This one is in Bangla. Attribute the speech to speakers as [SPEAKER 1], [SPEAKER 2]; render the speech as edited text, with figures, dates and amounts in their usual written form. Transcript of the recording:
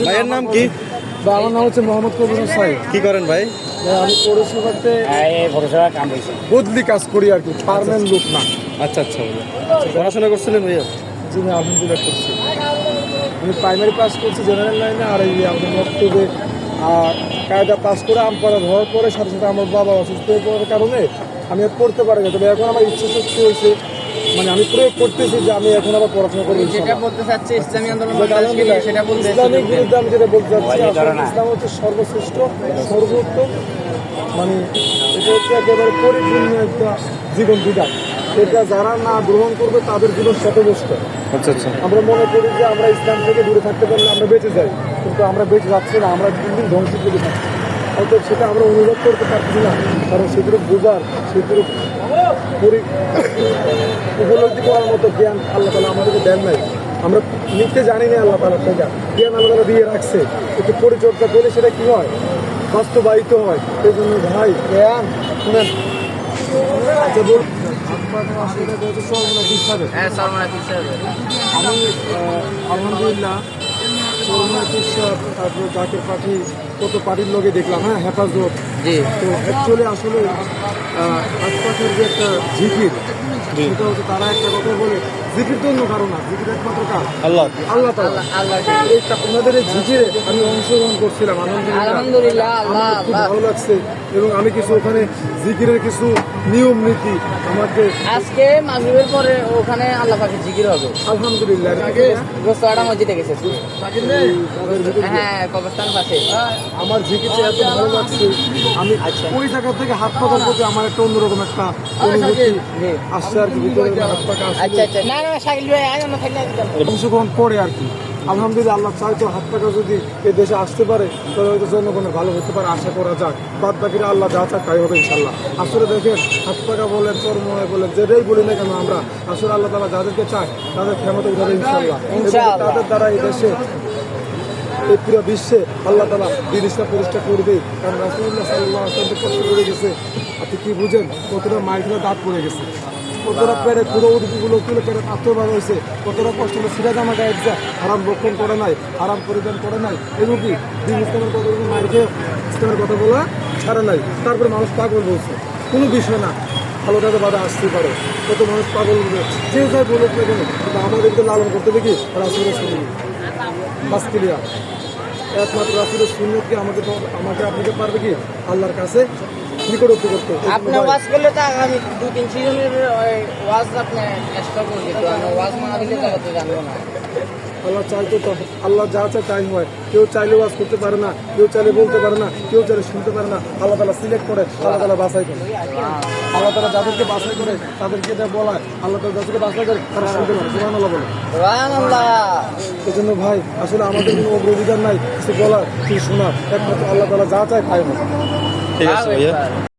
[SPEAKER 1] ভাইয়ের নাম কি?
[SPEAKER 2] আমার নাম হচ্ছে মোহাম্মদ কবির সাহেব।
[SPEAKER 1] কি করেন ভাই?
[SPEAKER 2] আমি পৌরসভাতে বদলি কাজ করি আর কি, পার্মানেন্ট লোক না।
[SPEAKER 1] আচ্ছা আচ্ছা পড়াশোনা করছিলেন ভাইয়া?
[SPEAKER 2] জি আমি আলহামদুলিল্লাহ করছি। আমি প্রাইমারি পাস করছি জেনারেল লাইনে, আর এই আমাদের মক্তবে কায়দা পাস করে আম পড়া হওয়ার পরে সাথে সাথে আমার বাবা অসুস্থ হয়ে পড়ার কারণে আমি আর পড়তে পারি না। তবে এখন আমার ইচ্ছা শক্তি হয়েছে, মানে আমি প্রয়োগ করতেছি যে আমি এখন আবার পড়াশোনা করবো।
[SPEAKER 3] যেটা বলতে চাচ্ছি ইসলামী আন্দোলন সেটা বলতে
[SPEAKER 2] ইসলামিক বিরুদ্ধে আমি যেটা বলতে চাচ্ছি, ইসলাম হচ্ছে সর্বশ্রেষ্ঠ সর্বোত্তম, মানে এটা হচ্ছে একেবারে পরিপূর্ণ একটা জীবন বিধান। এটা যারা না গ্রহণ করবে তাদের জীবন শতগ্রস্ত।
[SPEAKER 1] আচ্ছা আচ্ছা
[SPEAKER 2] আমরা মনে করি যে আমরা ইসলাম থেকে দূরে থাকতে পারলে আমরা বেঁচে যাই, কিন্তু আমরা বেঁচে যাচ্ছি না, আমরা দিন দিন ধ্বংসের দিকে যাচ্ছি। হয়তো সেটা আমরা অনুভব করতে পারছি না, কারণ সেগুলো বোঝার সেগুলো উপলব্ধি করার মতো জ্ঞান আল্লাহ তাআলা আমাদেরকে দেন নাই। আমরা নিতে জানি না আল্লাহ তাআলা থেকে জ্ঞান আল্লাহ তাআলা দিয়ে রাখছে, একটু পরিচর্যা করে সেটা কি হয়, বাস্তবায়িত হয়। সেই জন্য ভাই জ্ঞান শুনেন। আচ্ছা বল, আমি আলহামদুলিল্লাহ তারপরে জাকের পাখি কত পার্টির লোকে দেখলাম, হ্যাঁ হেফাজত। তো অ্যাকচুয়ালি আসলে হাত পাখির যে একটা ঝিকির, সেটা হচ্ছে তারা একটা কথা বলে জিকির তো অন্য কারণ না, জিকির একমাত্র কার?
[SPEAKER 1] আল্লাহ
[SPEAKER 2] আল্লাহ তাআলা। ওনাদের এই ঝিকিরে আমি অংশগ্রহণ করছিলাম,
[SPEAKER 3] আলহামদুলিল্লাহ
[SPEAKER 2] আমার খুব ভালো লাগছে। এবং আমি কিছু ওখানে জিকিরের কিছু নিয়ম নীতি আমাকে
[SPEAKER 3] আজকে মাগরিবের পরে ওখানে আল্লাহ পাকের জিকির হবে
[SPEAKER 2] আলহামদুলিল্লাহ
[SPEAKER 3] গোসাড়া মসজিদে গেছে। হ্যাঁ কবরস্থান পাশে।
[SPEAKER 2] আমার জিকিরটা এত ভালো লাগছে, আমি ওই জায়গা থেকে হাত পাকার প্রতি আমার একটা অন্যরকম একটা অনুভূতি আসছে আর কি, ভিতরে হাত পাকা
[SPEAKER 3] আচ্ছা আচ্ছা না না সাইকেল ভাই আয় না থাকলে
[SPEAKER 2] অংশগ্রহণ করে আর কি। আলহামদুলিল্লাহ আল্লাহ চাইতো হাত পাকা যদি এ দেশে আসতে পারে তাহলে হয়তো জনগণের ভালো হতে পারে, আশা করা যাক। বাদ বাকিরা আল্লাহ যা চাক তাই হবে ইনশাল্লাহ। আসলে দেখেন হাত পাকা বলেন, চর্ময় বলেন, যেটাই বলি না কেন আমরা আসলে আল্লাহ তাআলা যাদেরকে চায় তাদের ক্ষমতা উঠাবে ইনশাল্লাহ। তাদের দ্বারা এই দেশে এই পুরো বিশ্বে আল্লাহ তাআলা জিনিসটা পরিষ্কার করবে। কারণ রাসূলুল্লাহ সাল্লাল্লাহু আলাইহি ওয়াসাল্লাম কষ্ট করে গেছে, আপনি কি বুঝেন? কতটা মাইগুলো দাঁত পড়ে গেছে, কতটা পেরে পুরো উদ্ভিদগুলো তুলে পেরে পাথর বার হয়েছে, কতটা কষ্ট করে সিরা জামা গায়ে যা হারাম বক্ষণ করে নাই, হারাম পরিধান করে নাই, এবং কি দিন ইসলামের কথা মাইকে ইসলামের কথা বলা ছাড়া নাই। তারপরে মানুষ পাগল বলছে, কোনো বিষয় না, ভালোটাতে বাধা আসতে পারে, কত মানুষ পাগল বলবে, যে যাই বলুক না কেন, কিন্তু আমাদেরকে লালন করতে দেখি রাসূলের সুন্নাত বাস ক্লিয়ার। একমাত্র রাসূলের সুন্নাতকে আমাকে আপনাকে পারবে কি আল্লাহর কাছে নিকটবর্তী করতে।
[SPEAKER 3] আপনি ওয়াজ করলে তো আগামী 2-3 সিজনের ওয়াজ আপনি এক্সট্রা করে দিতে, আমি ওয়াজ না দিলে তো জানবো না।
[SPEAKER 2] আল্লাহ চাইতো তো, আল্লাহ যা চায় তাই হয়। কেউ চাইলে ওয়াজ করতে পারে না, কেউ চাইলে বলতে পারে না, কেউ চাইলে শুনতে পারে না। আল্লাহ তাআলা সিলেক্ট করে, আল্লাহ তাআলা বাছাই করে। আল্লাহ তাআলা যাদেরকে বাছাই করে তাদেরকে এটা বলায়, আল্লাহ তাআলা যাদেরকে বাছাই করে তারা শুনতে পারে। সুবহানাল্লাহ বলে।
[SPEAKER 3] সুবহানাল্লাহ।
[SPEAKER 2] এই জন্য ভাই আসলে আমাদের কোনো অগ্রাধিকার নাই কিছু বলার, কিছু শোনার, একমাত্র আল্লাহ তাআলা যা চায় তাই হয়।
[SPEAKER 1] ঠিক আছে ভাইয়া।